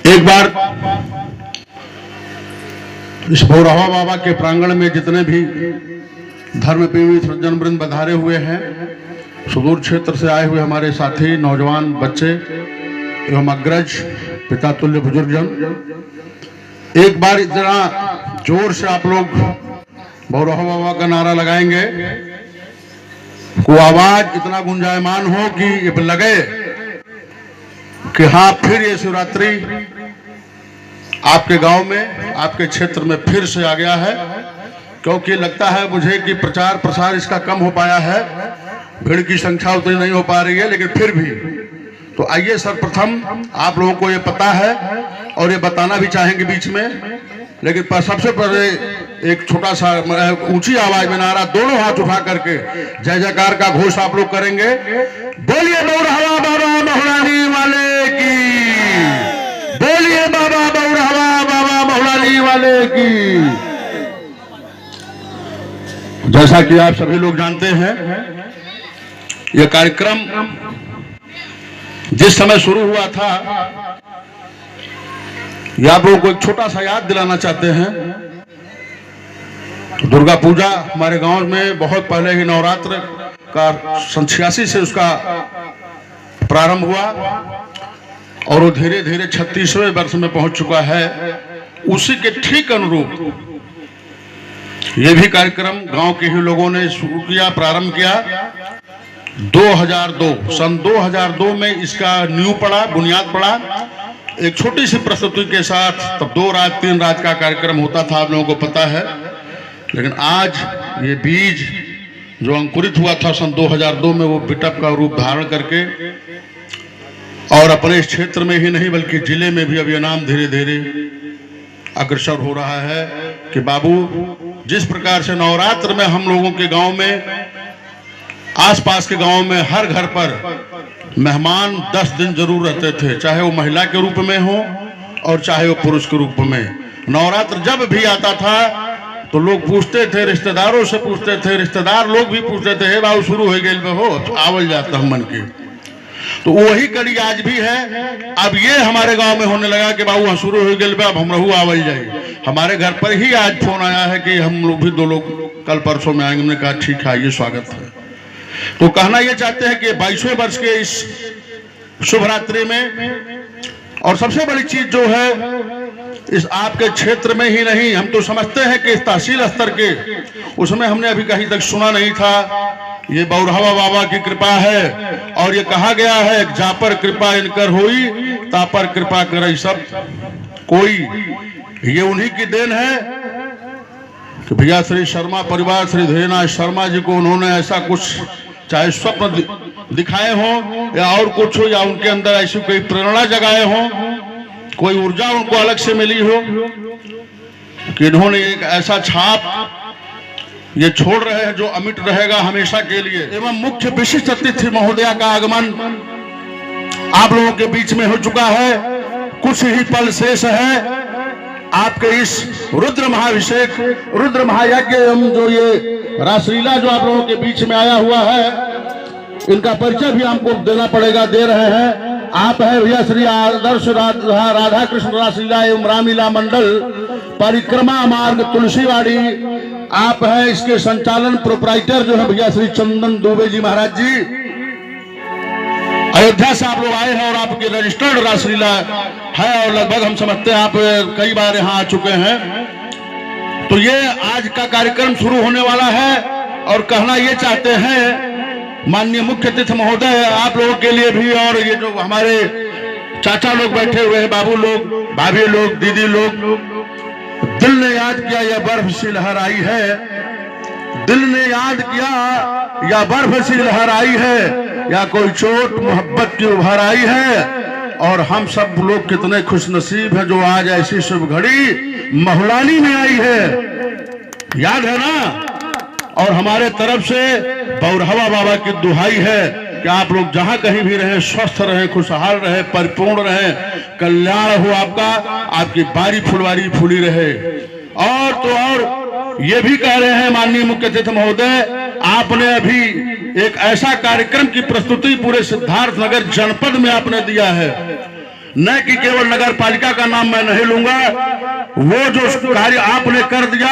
एक बार इस भौरहवा बाबा के प्रांगण में जितने भी धर्म प्रेमी सज्जन वृंद पधारे हुए हैं, सुदूर क्षेत्र से आए हुए हमारे साथी, नौजवान, बच्चे एवं अग्रज, पिता तुल्य बुजुर्गजन, एक बार इतना जोर से आप लोग भौरहवा बाबा का नारा लगाएंगे को आवाज इतना गुंजायमान हो कि ये लगे कि हाँ, फिर ये शिवरात्रि आपके गांव में, आपके क्षेत्र में फिर से आ गया है। क्योंकि लगता है मुझे कि प्रचार प्रसार इसका कम हो पाया है, भीड़ की संख्या उतनी नहीं हो पा रही है, लेकिन फिर भी तो आइए सर्वप्रथम आप लोगों को ये पता है और ये बताना भी चाहेंगे बीच में, लेकिन सबसे पहले एक छोटा सा ऊंची आवाज में नारा दोनों हाथ उठा करके जय जयकार का घोष आप लोग करेंगे। बोलिए भौरहवा बाबा महुलानी वाले की, बोलिए बाबा भौरहवा बाबा महुलानी वाले की। जैसा कि आप सभी लोग जानते हैं, यह कार्यक्रम जिस समय शुरू हुआ था, यह आप लोगों को एक छोटा सा याद दिलाना चाहते हैं। दुर्गा पूजा हमारे गांव में बहुत पहले ही नवरात्र का 86 से उसका प्रारंभ हुआ और वो धीरे धीरे 36वें वर्ष में पहुंच चुका है। उसी के ठीक अनुरूप ये भी कार्यक्रम गांव के ही लोगों ने शुरू किया, प्रारंभ किया। 2002 सन 2002 में इसका नींव पड़ा, बुनियाद पड़ा, एक छोटी सी प्रस्तुति के साथ। तब 2 रात 3 रात का कार्यक्रम होता था, आप लोगों को पता है। लेकिन आज ये बीज जो अंकुरित हुआ था सन 2002 में, वो बिटअप का रूप धारण करके और अपने इस क्षेत्र में ही नहीं बल्कि जिले में भी अब ये नाम धीरे धीरे अग्रसर हो रहा है कि बाबू, जिस प्रकार से नवरात्र में हम लोगों के गांव में, आसपास के गांव में हर घर पर मेहमान 10 दिन जरूर रहते थे, चाहे वो महिला के रूप में हो और चाहे वो पुरुष के रूप में। नवरात्र जब भी आता था तो लोग पूछते थे, रिश्तेदारों से पूछते थे, रिश्तेदार लोग भी पूछते थे, हे बाबू शुरू हो गए हो, आवल जाता हम मन के। तो वही कड़ी आज भी है। अब ये हमारे गांव में होने लगा कि बाबू शुरू हो गए, अब हम रहू आवल जाए। हमारे घर पर ही आज फोन आया है कि हम लोग भी 2 लोग कल परसों में आएंगे। हमने कहा ठीक है, आइए, स्वागत है। तो कहना ये चाहते हैं कि 22वें वर्ष के इस शुभ रात्रि में, और सबसे बड़ी चीज जो है, इस आपके क्षेत्र में ही नहीं, हम तो समझते हैं कि इस तहसील स्तर के, उसमें हमने अभी कहीं तक सुना नहीं था। ये भौरहवा बाबा की कृपा है और ये कहा गया है, जा पर कृपा इनकर होई, ता पर कृपा करे सब कोई। ये उन्हीं की देन है कि भैया श्री शर्मा परिवार, श्री धीरेनाथ शर्मा जी को उन्होंने ऐसा कुछ, चाहे स्वप्न दिखाए हो या और कुछ हो, या उनके अंदर ऐसी कोई प्रेरणा जगाए हो, कोई ऊर्जा उनको अलग से मिली हो कि इन्होंने एक ऐसा छाप ये छोड़ रहे हैं जो अमिट रहेगा हमेशा के लिए। एवं मुख्य विशिष्ट अतिथि महोदया का आगमन आप लोगों के बीच में हो चुका है। कुछ ही पल शेष है आपके इस रुद्र महाभिषेक, रुद्र महायज्ञ एवं जो ये रासलीला जो आप लोगों के बीच में आया हुआ है, इनका परिचय भी हमको देना पड़ेगा, दे रहे हैं। आप है भैया श्री आदर्श राधा कृष्ण रासलीला एवं रामलीला मंडल परिक्रमा मार्ग तुलसीवाड़ी। आप है इसके संचालन प्रोप्राइटर जो है भैया श्री चंदन दुबे जी महाराज जी। अयोध्या से आप लोग आए हैं और आपकी रजिस्टर्ड रासलीला है और लगभग हम समझते हैं आप कई बार यहाँ आ चुके हैं। तो ये आज का कार्यक्रम शुरू होने वाला है और कहना ये चाहते हैं माननीय मुख्य अतिथि महोदय, आप लोगों के लिए भी, और ये जो हमारे चाचा लोग बैठे हुए हैं, बाबू लोग, भाभी लोग, दीदी लोग, दिल ने याद किया या बर्फ सी लहर आई है, दिल ने याद किया या बर्फ सी लहर आई है, या कोई चोट मोहब्बत की उभर आई है। और हम सब लोग कितने खुशनसीब हैं जो आज ऐसी शुभ घड़ी महुलानी में आई है, याद है ना। और हमारे तरफ से भौरहवा बाबा की दुहाई है कि आप लोग जहां कहीं भी रहें, स्वस्थ रहें, खुशहाल रहें, परिपूर्ण रहें, कल्याण हो आपका, आपकी बारी फुलवारी फूली रहे। और तो और ये भी कह रहे हैं माननीय मुख्य अतिथि महोदय, आपने अभी एक ऐसा कार्यक्रम की प्रस्तुति पूरे सिद्धार्थनगर जनपद में आपने दिया है न कि केवल नगर पालिका का नाम मैं नहीं लूंगा, वो जो कार्य आपने कर दिया,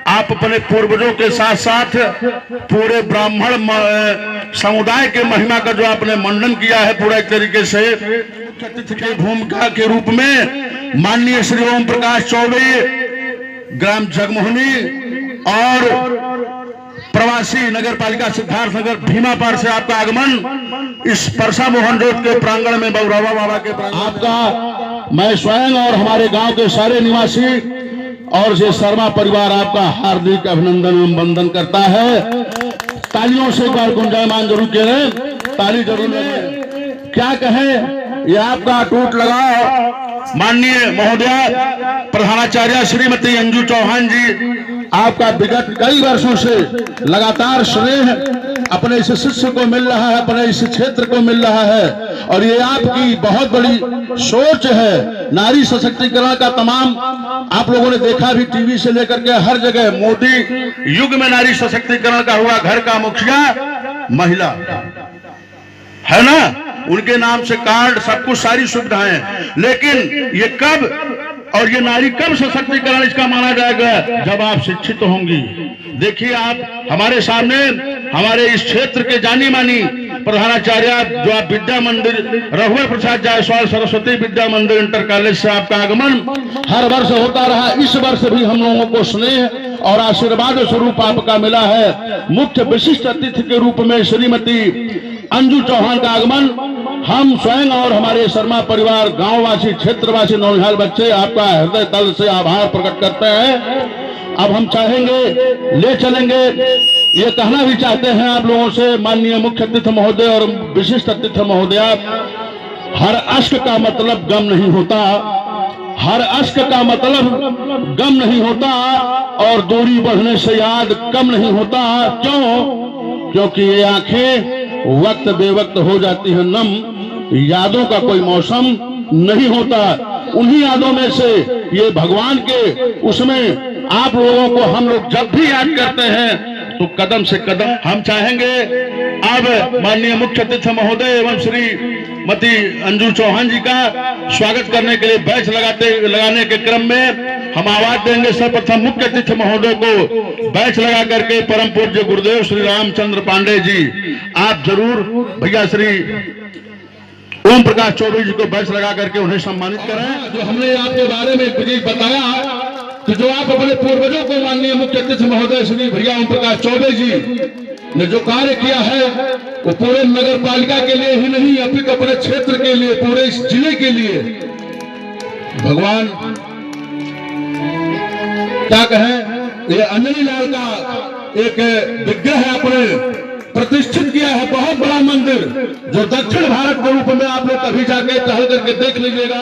आप अपने पूर्वजों के साथ साथ पूरे ब्राह्मण समुदाय के महिमा का जो आपने मंडन किया है पूरा एक तरीके से, अतिथि की भूमिका के रूप में माननीय श्री ओम प्रकाश चौबे, ग्राम जगमोहनी और प्रवासी नगर पालिका सिद्धार्थनगर भीमापार से आपका आगमन इस परसा मोहन रोड के प्रांगण में बउरावा बाबा के प्रांगण आपका मैं स्वयं और हमारे गांव के सारे निवासी और ये शर्मा परिवार आपका हार्दिक अभिनंदन एवं वंदन करता है। तालियों से एक बार गुंजायमान जरूर करें, ताली जरूर लगे। क्या कहें, ये आपका अटूट लगाव माननीय महोदया प्रधानाचार्य श्रीमती अंजू चौहान जी, आपका विगत कई वर्षों से लगातार स्नेह अपने इस शिष्य को मिल रहा है, अपने इस क्षेत्र को मिल रहा है, और ये आपकी बहुत बड़ी सोच है नारी सशक्तिकरण का। तमाम आप लोगों ने देखा भी टीवी से लेकर के हर जगह, मोदी युग में नारी सशक्तिकरण का हुआ, घर का मुखिया महिला है ना, उनके नाम से कार्ड, सब कुछ, सारी सुविधाएं, लेकिन ये कब और ये नारी कब सशक्तिकरण इसका माना जाएगा, जब आप शिक्षित होंगी। देखिए आप हमारे सामने हमारे इस क्षेत्र के जानी मानी प्रधानाचार्य जो आप विद्या मंदिर रघुवर प्रसाद जायसवाल सरस्वती विद्या मंदिर इंटर कॉलेज से आपका आगमन हर वर्ष होता रहा। इस वर्ष भी हम लोगों को स्नेह और आशीर्वाद स्वरूप आपका मिला है। मुख्य विशिष्ट अतिथि के रूप में श्रीमती अंजू चौहान का आगमन हम स्वयं और हमारे शर्मा परिवार, गांववासी, क्षेत्रवासी, नौनिहाल बच्चे आपका हृदय तल से आभार प्रकट करते हैं। अब हम चाहेंगे, ले चलेंगे, ये कहना भी चाहते हैं आप लोगों से माननीय मुख्य अतिथि महोदय और विशिष्ट अतिथि महोदया, हर अश्क का मतलब गम नहीं होता, हर अश्क का मतलब गम नहीं होता, और दूरी बढ़ने से याद कम नहीं होता। क्यों? क्योंकि ये आंखें वक्त बेवक्त हो जाती है नम, यादों का कोई मौसम नहीं होता। उन्हीं यादों में से ये भगवान के उसमें आप लोगों को हम लोग जब भी याद करते हैं तो कदम से कदम हम चाहेंगे। अब माननीय मुख्य अतिथि महोदय एवं श्रीमती अंजू चौहान जी का स्वागत करने के लिए बैच लगाने के क्रम में हम आवाज देंगे। सर्वप्रथम मुख्य अतिथि महोदय को बैच लगा करके परम पूज्य गुरुदेव श्री रामचंद्र पांडे जी, आप जरूर भैया श्री ओम प्रकाश चौबे जी को बैच लगा करके उन्हें सम्मानित करें। जो हमने आपके बारे में बताया कि जो आप अपने पूर्वजों को माननीय मुख्य अतिथि महोदय श्री भैया ओम प्रकाश चौबे जी ने जो कार्य किया है वो पूरे नगर पालिका के लिए ही नहीं, अपितु अपने क्षेत्र के लिए, पूरे इस जिले के लिए भगवान क्या कहें, ये अंजनी लाल का एक विग्रह अपने प्रतिष्ठित किया है, बहुत बड़ा मंदिर जो दक्षिण भारत के रूप में आप लोग कभी जाके टहल करके देख लीजिएगा।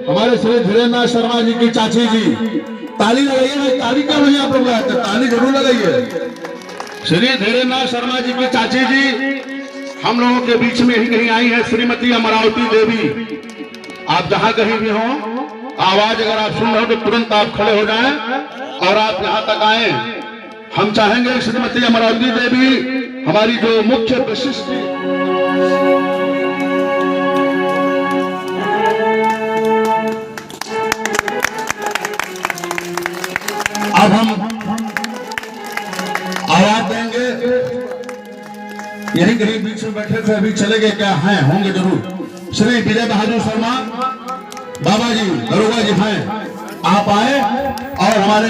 हमारे श्री धीरेन्द्रनाथ शर्मा जी की चाची जी, ताली लगाइए, ताली क्यों नहीं आप लोग लगाते, ताली जरूर लगाइए। श्री धीरेन्द्रनाथ शर्मा जी की चाची जी हम लोगों के बीच में ही कहीं आई है, श्रीमती अमरावती देवी। आप जहां कहीं भी हो, आवाज अगर आप सुन रहे हो तो तुरंत आप खड़े हो जाएं और आप यहां तक आए। हम चाहेंगे श्रीमती अमरावती देवी हमारी जो मुख्य विशिष्ट, अब हम आवाज देंगे। यही कहीं बीच में बैठे थे, अभी चले गए क्या? हैं, होंगे जरूर। श्री विजय बहादुर शर्मा बाबा जी, दरोगा जी हैं, आप आए और हमारे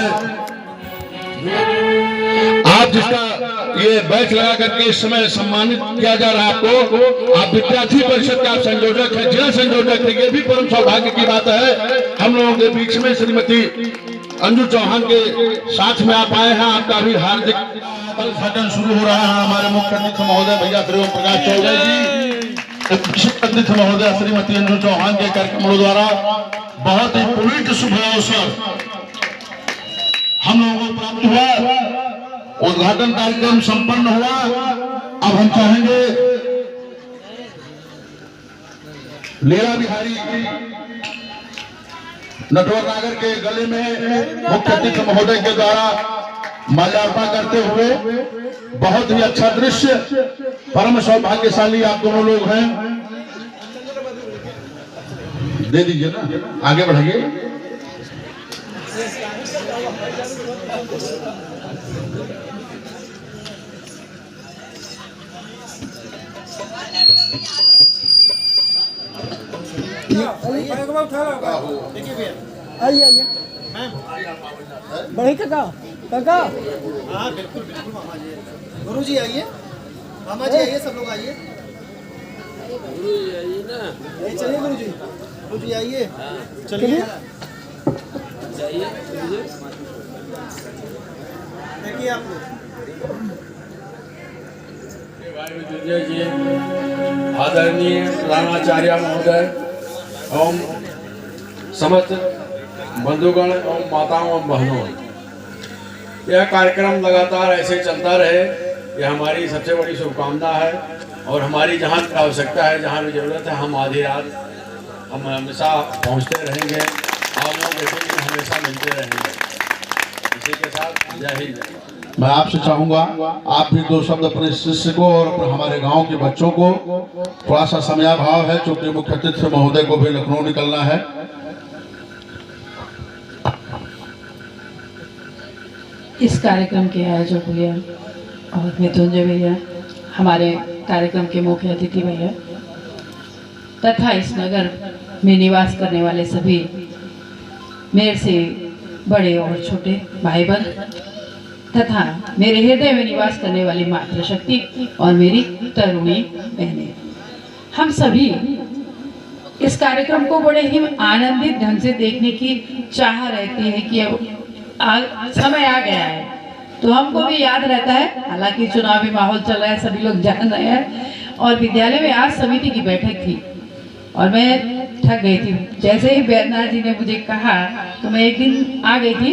आप जिसका ये बैच लगा करके इस समय सम्मानित किया जा रहा है आपको, आप विद्यार्थी परिषद के आप संयोजक हैं, जिला संयोजक हैं, ये भी परम सौभाग्य की बात है। हम लोगों के बीच में श्रीमती अंजू चौहान के साथ में आप आए हैं, आपका भी हार्दिक उद्घाटन शुरू हो रहा है। हमारे मुख्य अतिथि महोदय भैया श्री ओम प्रकाश चौबे जी, विशिष्ट अतिथि महोदय श्रीमती अंजू चौहान के कार्यक्रमों द्वारा बहुत ही पवित्र शुभ अवसर हम लोगों को प्राप्त हुआ, उद्घाटन कार्यक्रम संपन्न हुआ। अब हम चाहेंगे लीला बिहारी नटवर नागर के गले में मुख्य अतिथि महोदय के द्वारा माल्यार्पण करते हुए, बहुत ही अच्छा दृश्य, परम सौभाग्यशाली आप दोनों लोग हैं। दे दीजिए ना, आगे बढ़ाइए। आइए आइए बढ़े काका काका। हाँ बिल्कुल बिल्कुल मामा जी, गुरु जी आइए, मामा जी आइए, सब लोग आइए, गुरु जी आइए ना, चलिए गुरु जी आइए, चलिए देखिए आप लोग। जी आदरणीय प्रधानाचार्य महोदय एवं समस्त बंधुगण एवं माताओं एवं बहनों, यह कार्यक्रम लगातार ऐसे चलता रहे, यह हमारी सबसे बड़ी शुभकामना है। और हमारी जहाँ आवश्यकता है, जहाँ भी जरूरत है, हम आधी रात हम हमेशा पहुँचते रहेंगे, आप लोग देखेंगे हमेशा मिलते रहेंगे। इसी के साथ जय हिंद। मैं आपसे चाहूंगा आप भी दो शब्द अपने शिष्य को और अपने हमारे गांव के बच्चों को, थोड़ा सा समयाभाव है क्योंकि मुख्य अतिथि महोदय को भी लखनऊ निकलना है। इस कार्यक्रम के आयोजक भैया और मृत्युंजय भैया, हमारे कार्यक्रम के मुख्य अतिथि भैया तथा इस नगर में निवास करने वाले सभी मेरे से बड़े और छोटे भाई बहन तथा मेरे हृदय में निवास करने वाली मातृशक्ति और मेरी तरुणी बहनें, हम सभी इस कार्यक्रम को बड़े ही आनंदित ढंग से देखने की चाह रहती है कि अब समय आ गया है। तो हमको भी याद रहता है, हालांकि चुनावी माहौल चल रहा है, सभी लोग जान रहे हैं, और विद्यालय में आज समिति की बैठक थी और मैं थक गई थी। जैसे ही बैद्यनाथ जी ने मुझे कहा तो मैं एक दिन आ गई थी।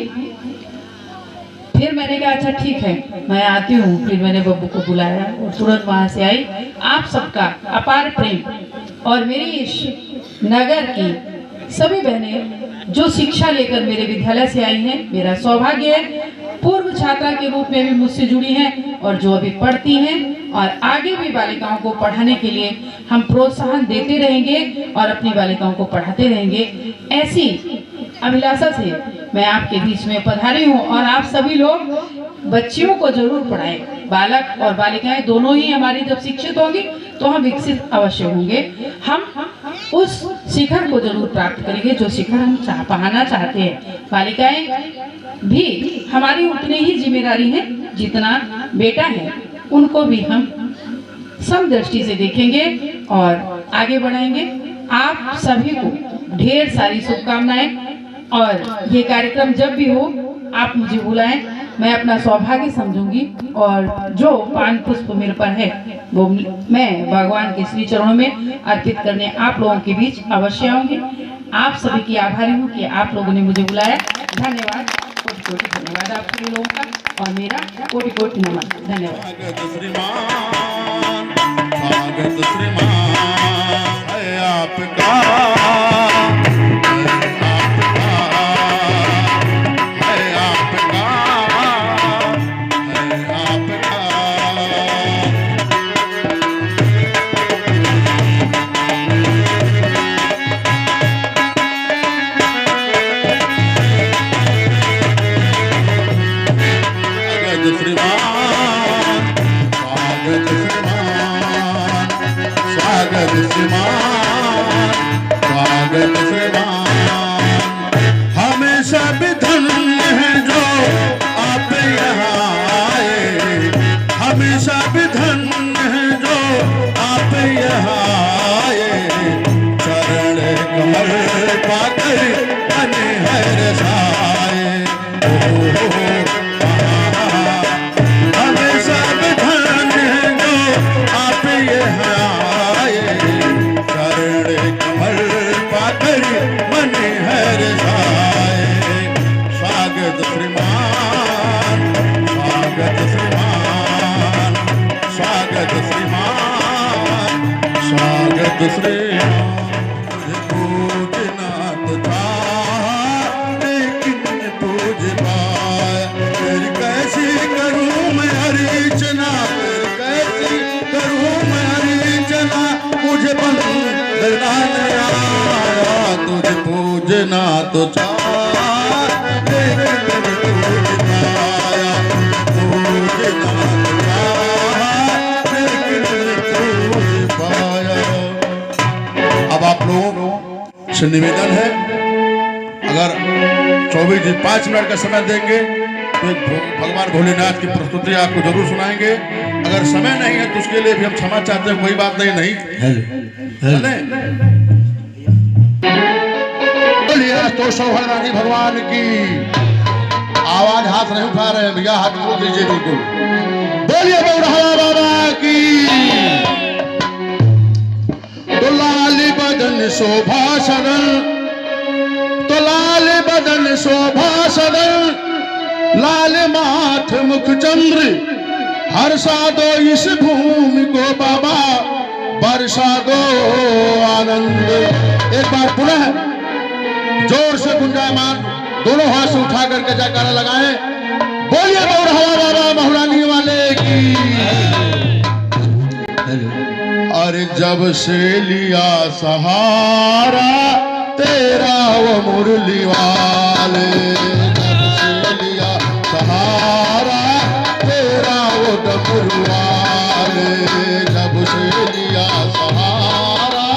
फिर मैंने कहा अच्छा ठीक है मैं आती हूँ। फिर मैंने बब्बू को बुलाया और तुरंत वहाँ से आई। आप सबका अपार प्रेम और मेरी इस नगर की सभी बहनें जो शिक्षा लेकर मेरे विद्यालय से आई हैं, मेरा सौभाग्य है पूर्व छात्रा के रूप में भी मुझसे जुड़ी हैं और जो अभी पढ़ती हैं और आगे भी बालिकाओं को पढ़ाने के लिए हम प्रोत्साहन देते रहेंगे और अपनी बालिकाओं को पढ़ाते रहेंगे। ऐसी अभिलाषा से मैं आपके बीच में पधारी हूँ और आप सभी लोग बच्चियों को जरूर पढ़ाएं। बालक और बालिकाएं दोनों ही हमारी जब शिक्षित होंगी तो हम विकसित अवश्य होंगे। हम उस शिखर को जरूर प्राप्त करेंगे जो शिखर हम पाना चाहते हैं। बालिकाएं भी हमारी उतनी ही जिम्मेदारी है जितना बेटा है, उनको भी हम समदृष्टि से देखेंगे और आगे बढ़ाएंगे। आप सभी को ढेर सारी शुभकामनाएं और ये कार्यक्रम जब भी हो आप मुझे बुलाएं, मैं अपना सौभाग्य समझूंगी और जो पान पुष्प मेरे पर है वो मैं भगवान के श्री चरणों में अर्पित करने आप लोगों के बीच अवश्य आऊंगी। आप सभी की आभारी हूँ कि आप लोगों ने मुझे बुलाया। धन्यवाद, कोटि कोटि धन्यवाद आप सभी लोगों का और मेरा कोटि कोटि नमन। धन्यवाद। हमेशा भी धन्य है जो आप यहाँ आए, हमेशा भी धन्य है जो आप यहाँ आए। चरण कमल पाकर बने है रसाए, हमेशा भी धन्य है जो आप यहाँ आए। चरण कमल पाकर बने है रसाए। स्वागत श्रीमान, स्वागत श्रीमान, स्वागत श्रीमान, स्वागत श्रीमान। पूजनाथ था लेकिन पूज पाया, फिर कैसी करूँ मैं अर्चना, फिर कैसी करूँ मैं अर्चना। मुझे बंदना आया खोजना तो चाहा, लेकिन तुझे पाया। खोजना तो चाहा, लेकिन तुझे पाया। अब आप लोगों से निवेदन है, अगर 24 जी 5 मिनट का समय देंगे तो एक भगवान भोलेनाथ की प्रस्तुति आपको जरूर सुनाएंगे। अगर समय नहीं है तो उसके लिए भी हम क्षमा चाहते हैं, कोई बात नहीं। बोलिए तो सौभरदानी भगवान की। आवाज हाथ नहीं उठा रहे हैं भैया, हाथ खोल दीजिए बिल्कुल। बोलिए बौरहवा बाबा की। तो लाल बदन शोभा सदन, तो लाल बदन शोभा सदन, लाल माथ मुख चंद्र, हर्षा दो इस भूमि को बाबा, वर्षा दो आनंद। एक बार पुनः जोर से गुंजायमान दोनों हाथ से उठा करके जयकारा लगाएं। बोलिए बौरहवा बाबा महुरानी वाले की। अरे जब से लिया सहारा तेरा वो मुरली वाले, जब से लिया सहारा तेरा वो डमरू वाले, जब से लिया सहारा,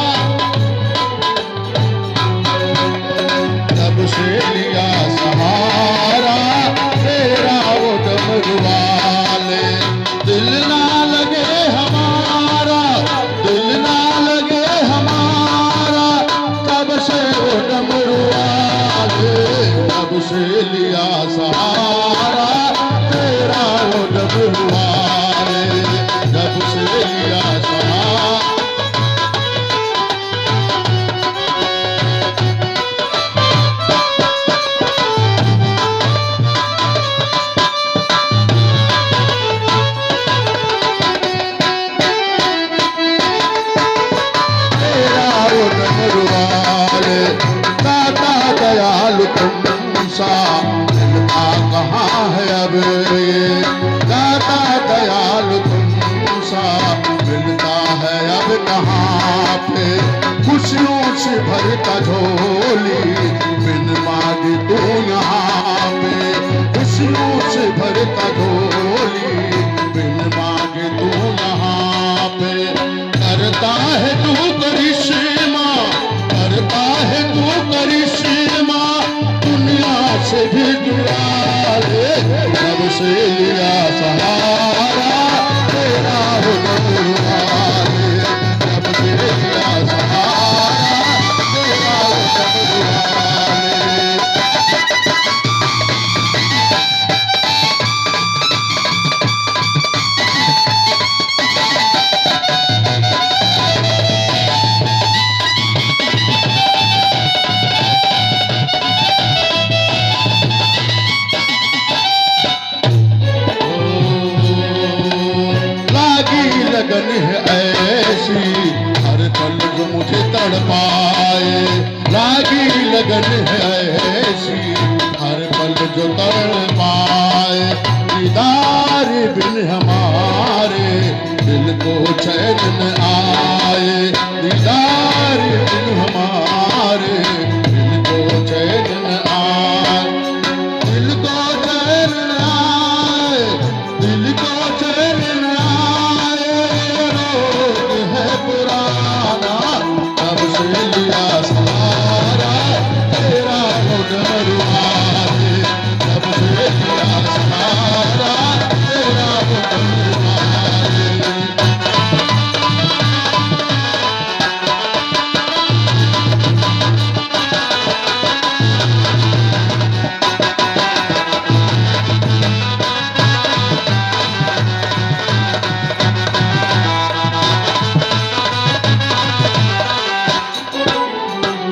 जब से लिया सहारा तेरा वो डमरू वाले। दिल ना लगे हमारा, दिल ना लगे हमारा, तब से वो डमरू वाले, तब से लिया सहारा तेरा वो डमरू वाले, जब से लिया सहारा। मिलता कहाँ है अब ये, दाता दयाल तुमसा मिलता है अब कहाँ पे। खुशियों से भरता झोली बिन मांगे तू यहाँ पे, खुशियों से भरता झोली बिन मांगे तू यहाँ पे। करता है तू करिश्मा, करता है तू करिश्मा, दुनिया से भी जुड़ा ले। जब से लिया सहारा तेरा हो डमरू वाले, जब से लिया सहारा तेरा हो डमरू वाले। लगन है ऐसी हर पल जो मुझे तड़पाए, लागी लगन है ऐसी हर पल जो तड़पाए। दीदार बिन हमारे दिल को चैन न आए, दीदार बिन हमारे दिल को चैन न आए, दिल को चैन न आए, दिल को चैन न आए। है पुराना तब से लिया सहारा तेरा वो डमरू वाले, तब से लिया सहारा तेरा वो डमरू वाले।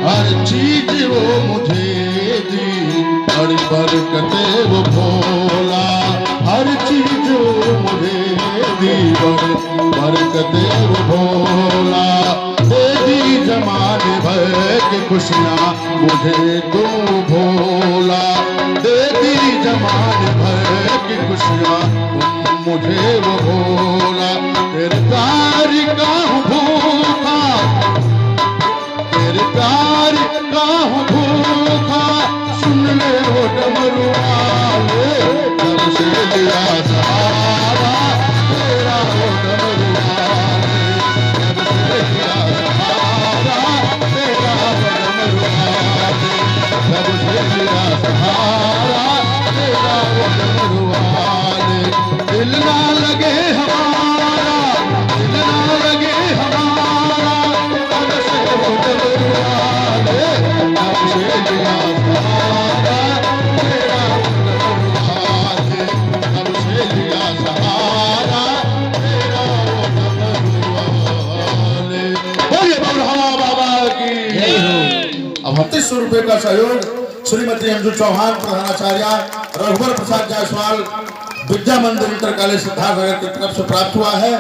हर चीज वो मुझे दी बड़ी बरकते वो भोला, हर चीज वो मुझे दी बड़ी बरकते वो भोला। दे दी जमाने भर की खुशियाँ मुझे तुम भोला, दे दी जमाने भर की खुशियाँ तुम मुझे वो भोला। तेरे प्यार का हूँ भूखा, तेरे तेरे प्यार का हूँ भूखा, सुन ले वो डमरू वाले, जब से लिया सहारा तेरा वो डमरू वाले, जब से लिया सहारा तेरा वो डमरू वाले, जब से लिया सहारा तेरा वो डमरू वाले। दिल ना लगे हमारा, दिल ना लगे हमारा, तब से वो डमरू वाले, तब से लिया सहारा तेरा वो डमरू वाले, तब से लिया सहारा तेरा वो डमरू वाले। बोलिए बबुरहा बाबा की। अब 3200 रुपए का सहयोग श्रीमती अंजू चौहान, प्रधानाचार्य रघुवर प्रसाद जायसवाल, विद्या मंदिर इंटर कॉलेज सिद्धार्थनगर की तरफ से प्राप्त हुआ है।